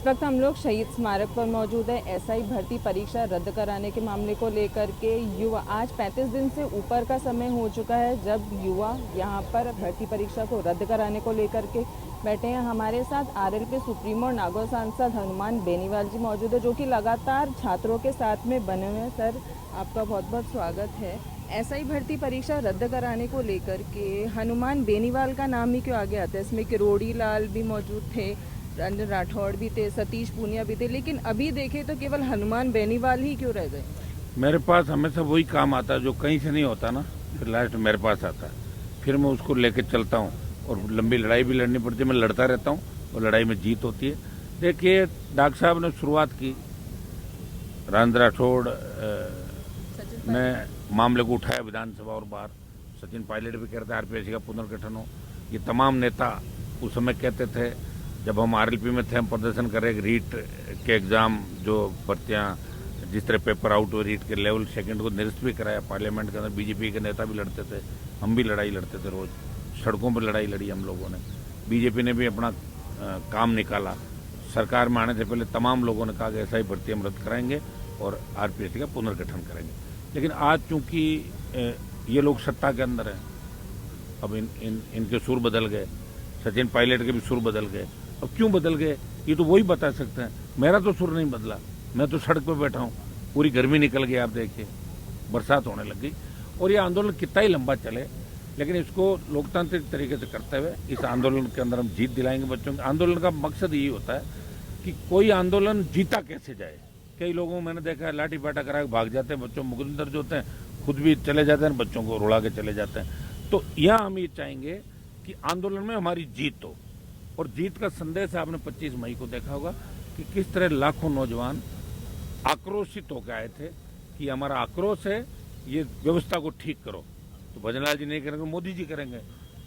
वक्त हम लोग शहीद स्मारक पर मौजूद है। एसआई भर्ती परीक्षा रद्द कराने के मामले को लेकर के युवा आज 35 दिन से ऊपर का समय हो चुका है जब युवा यहां पर भर्ती परीक्षा को रद्द कराने को लेकर के बैठे हैं। हमारे साथ आरएलपी सुप्रीमो और नागौर सांसद हनुमान बेनीवाल जी मौजूद है जो कि लगातार छात्रों के साथ में बने हुए हैं। सर, आपका बहुत बहुत स्वागत है। एसआई भर्ती परीक्षा रद्द कराने को लेकर के हनुमान बेनीवाल का नाम ही क्यों आगे आता है? इसमें किरोड़ी लाल भी मौजूद थे, रंजन राठौड़ भी थे, सतीश पूनिया भी थे, लेकिन अभी देखें तो केवल हनुमान बेनीवाल ही क्यों रह गए? मेरे पास हमेशा वही काम आता है जो कहीं से नहीं होता ना, फिर लास्ट मेरे पास आता है, फिर मैं उसको लेके चलता हूँ और लंबी लड़ाई भी लड़नी पड़ती है। मैं लड़ता रहता हूँ और लड़ाई में जीत होती है। देखिए, डॉक्टर साहब ने शुरुआत की, रंजन राठौड़ ने मामले को उठाया विधानसभा और बाहर, सचिन पायलट भी कहते आरपीएससी का पुनर्गठन हो। ये तमाम नेता उस समय कहते थे, जब हम आरएलपी में थे, हम प्रदर्शन कर रहे रीट के एग्जाम जो भर्तियाँ जिस तरह पेपर आउट हुए रीट के लेवल सेकंड को निरस्त भी कराया पार्लियामेंट के अंदर। बीजेपी के नेता भी लड़ते थे, हम भी लड़ाई लड़ते थे, रोज सड़कों पर लड़ाई लड़ी हम लोगों ने। बीजेपी ने भी अपना काम निकाला। सरकार में आने से पहले तमाम लोगों ने कहा कि ऐसा ही भर्ती हम रद्द कराएंगे और आरपीएससी का पुनर्गठन करेंगे। लेकिन आज चूंकि ये लोग सत्ता के अंदर हैं, अब इनके सुर बदल गए, सचिन पायलट के भी सुर बदल गए। अब क्यों बदल गए ये तो वही बता सकते हैं। मेरा तो सुर नहीं बदला, मैं तो सड़क पर बैठा हूँ, पूरी गर्मी निकल गई, आप देखिए बरसात होने लग गई। और ये आंदोलन कितना ही लंबा चले, लेकिन इसको लोकतांत्रिक तरीके से करते हुए इस आंदोलन के अंदर हम जीत दिलाएंगे बच्चों के। आंदोलन का मकसद यही होता है कि कोई आंदोलन जीता कैसे जाए। कई लोगों को मैंने देखा है लाठी पाटा करा के भाग जाते हैं, बच्चों मुकदर जो होते हैं खुद भी चले जाते हैं, बच्चों को रुला के चले जाते हैं। तो यहाँ हम ये चाहेंगे कि आंदोलन में हमारी जीत हो, और जीत का संदेश आपने 25 मई को देखा होगा कि किस तरह लाखों नौजवान आक्रोशित होकर आए थे कि हमारा आक्रोश है, ये व्यवस्था को ठीक करो। तो भजनलाल जी नहीं करेंगे, मोदी जी करेंगे।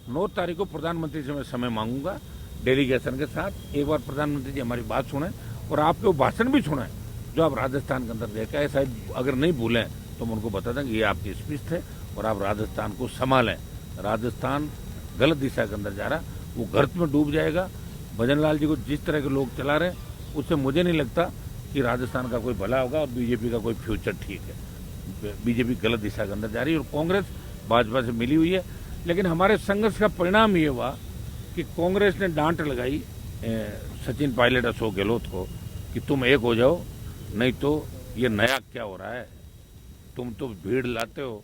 9 तारीख को प्रधानमंत्री से मैं समय मांगूंगा डेलीगेशन के साथ। एक बार प्रधानमंत्री जी हमारी बात सुने और आपके वो भाषण भी सुने जो आप राजस्थान के अंदर देखा है। शायद अगर नहीं भूलें तो हम उनको बता देंगे ये आपके स्पीच थे और आप राजस्थान को संभालें। राजस्थान गलत दिशा के अंदर जा रहा, वो गर्त में डूब जाएगा। भजनलाल जी को जिस तरह के लोग चला रहे हैं उससे मुझे नहीं लगता कि राजस्थान का कोई भला होगा और बीजेपी का कोई फ्यूचर ठीक है। बीजेपी गलत दिशा के अंदर जा रही है और कांग्रेस भाजपा से मिली हुई है। लेकिन हमारे संघर्ष का परिणाम ये हुआ कि कांग्रेस ने डांट लगाई सचिन पायलट, अशोक गहलोत को कि तुम एक हो जाओ, नहीं तो ये नया क्या हो रहा है, तुम तो भीड़ लाते हो,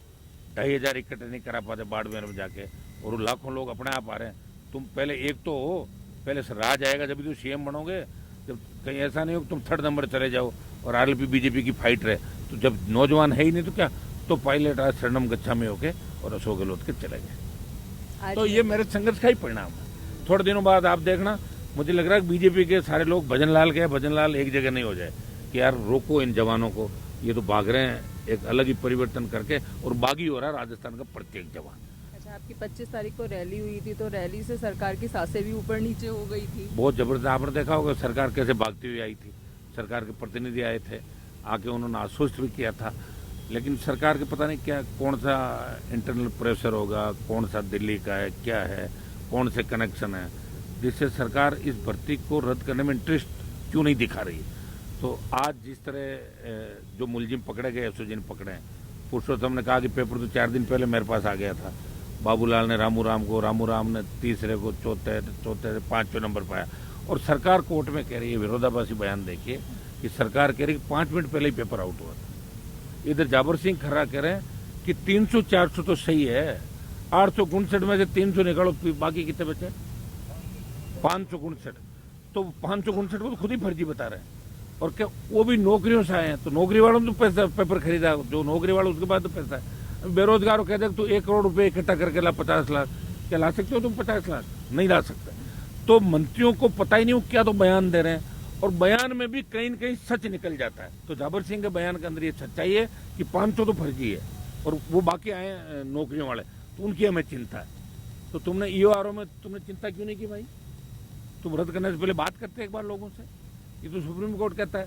2500 इकट्ठे नहीं करा पाते बाड़मेर में जाके, और लाखों लोग अपने आप आ रहे हैं। तुम पहले एक तो हो, पहले राज आएगा जब भी तुम सीएम बनोगे। जब कहीं ऐसा नहीं हो तुम 3rd नंबर चले जाओ और आरएलपी बीजेपी की फाइट रहे। तो जब नौजवान है ही नहीं तो क्या, तो पायलट आज शरणम गच्छा में होके और अशोक गहलोत के चले गए। तो ये मेरे संघर्ष का ही परिणाम है। थोड़े दिनों बाद आप देखना, मुझे लग रहा है बीजेपी के सारे लोग भजनलाल के, भजनलाल एक जगह नहीं हो जाए कि यार रोको इन जवानों को, ये तो भाग रहे हैं, एक अलग ही परिवर्तन करके, और बागी हो रहा है राजस्थान का प्रत्येक जवान। अच्छा, आपकी 25 तारीख को रैली हुई थी, तो रैली से सरकार की सांसें भी ऊपर नीचे हो गई थी। बहुत जबरदस्त, आपने देखा होगा सरकार कैसे भागती हुई आई थी। सरकार के प्रतिनिधि आए थे, आके उन्होंने आश्वस्त भी किया था, लेकिन सरकार के पता नहीं क्या, कौन सा इंटरनल प्रेशर होगा, कौन सा दिल्ली का है, क्या है, कौन से कनेक्शन है, जिससे सरकार इस भर्ती को रद्द करने में इंटरेस्ट क्यों नहीं दिखा रही है। तो आज जिस तरह जो मुलजिम पकड़े गए, एसओजी पकड़े हैं, पुरुषोत्तम ने कहा कि पेपर तो 4 दिन पहले मेरे पास आ गया था। बाबूलाल ने रामू राम को, रामू राम ने तीसरे को, चौथे 5वें नंबर पाया। और सरकार कोर्ट में कह रही है, विरोधाभासी बयान देखिए कि सरकार कह रही है कि 5 मिनट पहले ही पेपर आउट हुआ था। इधर जाबर सिंह खर्रा कह रहे हैं कि 300-400 तो सही है, 859 में से 300 निकालो, बाकी कितने बचे? 559। तो 559 को तो खुद ही फर्जी बता रहे हैं। और क्या वो भी नौकरियों से आए हैं, तो नौकरी वालों ने तो पैसा पेपर खरीदा, जो नौकरी वाला उसके बाद तो पैसा है। बेरोजगारों कहते हैं तो 1 करोड़ रुपए इकट्ठा करके ला 50 लाख, क्या ला सकते हो तुम 50 लाख? नहीं ला सकते। तो मंत्रियों को पता ही नहीं हो क्या तो बयान दे रहे हैं, और बयान में भी कहीं न कहीं सच निकल जाता है। तो जाबर सिंह के बयान के अंदर ये सच्चाई है कि 500 तो फर्जी है, और वो बाकी आए नौकरियों वाले, तो उनकी हमें चिंता है। तो तुमने ईओआरओ में तुमने चिंता क्यों नहीं की भाई? तुम रद्द करने से पहले बात करते एक बार लोगों से। ये तो सुप्रीम कोर्ट कहता है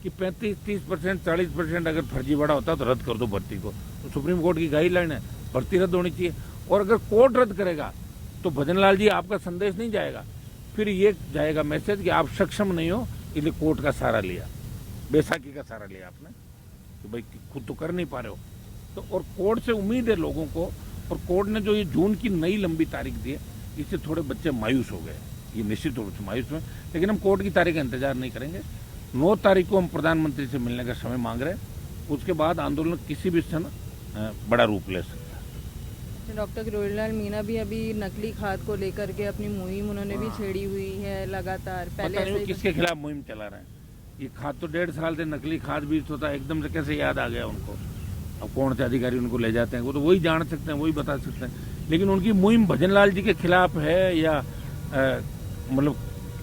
कि 35-30%, 40% अगर फर्जी बड़ा होता है तो रद्द कर दो भर्ती को। तो सुप्रीम कोर्ट की गाइडलाइन है, भर्ती रद्द होनी चाहिए। और अगर कोर्ट रद्द करेगा तो भजनलाल जी आपका संदेश नहीं जाएगा, फिर ये जाएगा मैसेज कि आप सक्षम नहीं हो इसलिए कोर्ट का सहारा लिया, बैसाखी का सहारा लिया आपने कि भाई खुद तो कर नहीं पा रहे हो। तो और कोर्ट से उम्मीद है लोगों को, और कोर्ट ने जो ये जून की नई लंबी तारीख दी है, इससे थोड़े बच्चे मायूस हो गए, ये निश्चित रूप से मायूस हुए। लेकिन हम कोर्ट की तारीख का इंतजार नहीं करेंगे। 9 तारीख को हम प्रधानमंत्री से मिलने का समय मांग रहे हैं, उसके बाद आंदोलन किसी भी समय बड़ा रूप ले सकता है। डॉक्टर किरोड़ीलाल मीणा भी अभी नकली खाद को लेकर के अपनी मुहिम उन्होंने भी छेड़ी हुई है लगातार। पहले पता नहीं वो किसके खिलाफ मुहिम चला रहे हैं। ये खाद तो 1.5 साल से नकली खाद बीज होता है, एकदम से कैसे याद आ गया उनको? अब कौन से अधिकारी उनको ले जाते हैं, वो तो वही जान सकते हैं, वही बता सकते हैं। लेकिन उनकी मुहिम भजनलाल जी के खिलाफ है या मतलब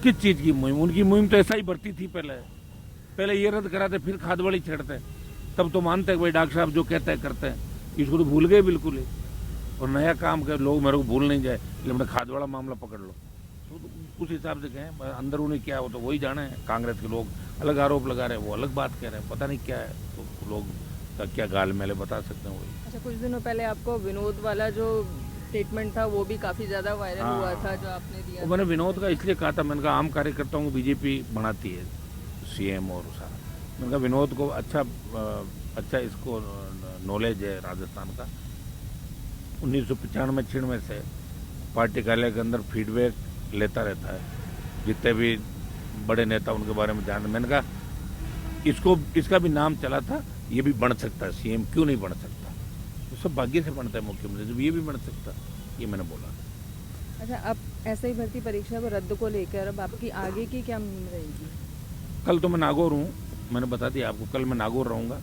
किस चीज़ की मुहिम? उनकी मुहिम तो ऐसा ही बढ़ती थी। पहले ये रद्द कराते, फिर खाद वाली छेड़ते, तब तो मानते हैं भाई डॉक्टर साहब जो कहते हैं करते हैं। इसको तो भूल गए बिल्कुल ही, और नया काम कर लोग मेरे को भूल नहीं जाए, इसलिए अपने खाद वाला मामला पकड़ लो। तो उस हिसाब से कहें, अंदर उन्हें क्या हो तो वही जाने हैं। कांग्रेस के लोग अलग आरोप लगा रहे हैं, वो अलग बात कह रहे हैं, पता नहीं क्या है, तो लोग का क्या गाल मेले बता सकते हैं वही। अच्छा, कुछ दिनों पहले आपको विनोद वाला जो स्टेटमेंट था वो भी काफी ज्यादा वायरल हुआ था जो आपने दिया। मैंने विनोद का इसलिए कहा था, मैंने कहा आम कार्यकर्ताओं को बीजेपी बनाती है, सीएम और सारा। मैंने कहा विनोद को अच्छा इसको नॉलेज है राजस्थान का। 1995-96 से पार्टी कार्यालय के अंदर फीडबैक लेता रहता है, जितने भी बड़े नेता उनके बारे में जान। मैंने कहा इसका भी नाम चला था, ये भी बन सकता है सीएम, क्यों नहीं बन सकता? तो सब भाग्य से बनता है मुख्यमंत्री, जब ये भी बन सकता, ये मैंने बोला। अच्छा, अब एसआई भर्ती परीक्षा को रद्द को लेकर अब आपकी आगे की क्या मुहिम रहेगी? कल तो मैं नागौर हूँ, मैंने बता दिया आपको, कल मैं नागौर रहूँगा।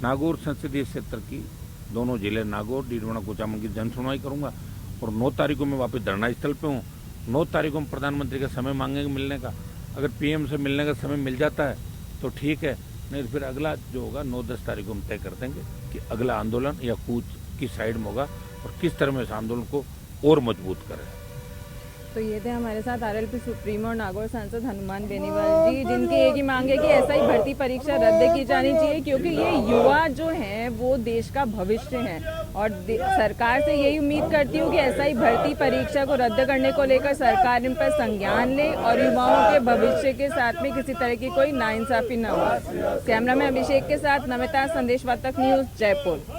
नागौर संसदीय क्षेत्र की दोनों जिले नागौर, डीडवाना, कुचामन की जन सुनवाई करूँगा, और 9 तारीख को मैं वापस धरना स्थल पे हूँ। 9 तारीख को हम प्रधानमंत्री का समय मांगेंगे मिलने का। अगर पीएम से मिलने का समय मिल जाता है तो ठीक है, नहीं तो फिर अगला जो होगा 9-10 तारीख को हम तय कर देंगे कि अगला आंदोलन या कूच किस साइड में होगा और किस तरह में इस आंदोलन को और मजबूत करें। तो ये थे हमारे साथ आरएलपी सुप्रीमो और नागौर सांसद हनुमान बेनीवाल जी, जिनकी एक ही मांग है कि एसआई भर्ती परीक्षा रद्द की जानी चाहिए, क्योंकि ये युवा जो हैं वो देश का भविष्य हैं। और सरकार से यही उम्मीद करती हूँ कि एसआई भर्ती परीक्षा को रद्द करने को लेकर सरकार इन पर संज्ञान ले और युवाओं के भविष्य के साथ में किसी तरह की कोई नाइंसाफी न हो। कैमरामैन अभिषेक के साथ नमिता, संदेश वार्ता न्यूज़, जयपुर।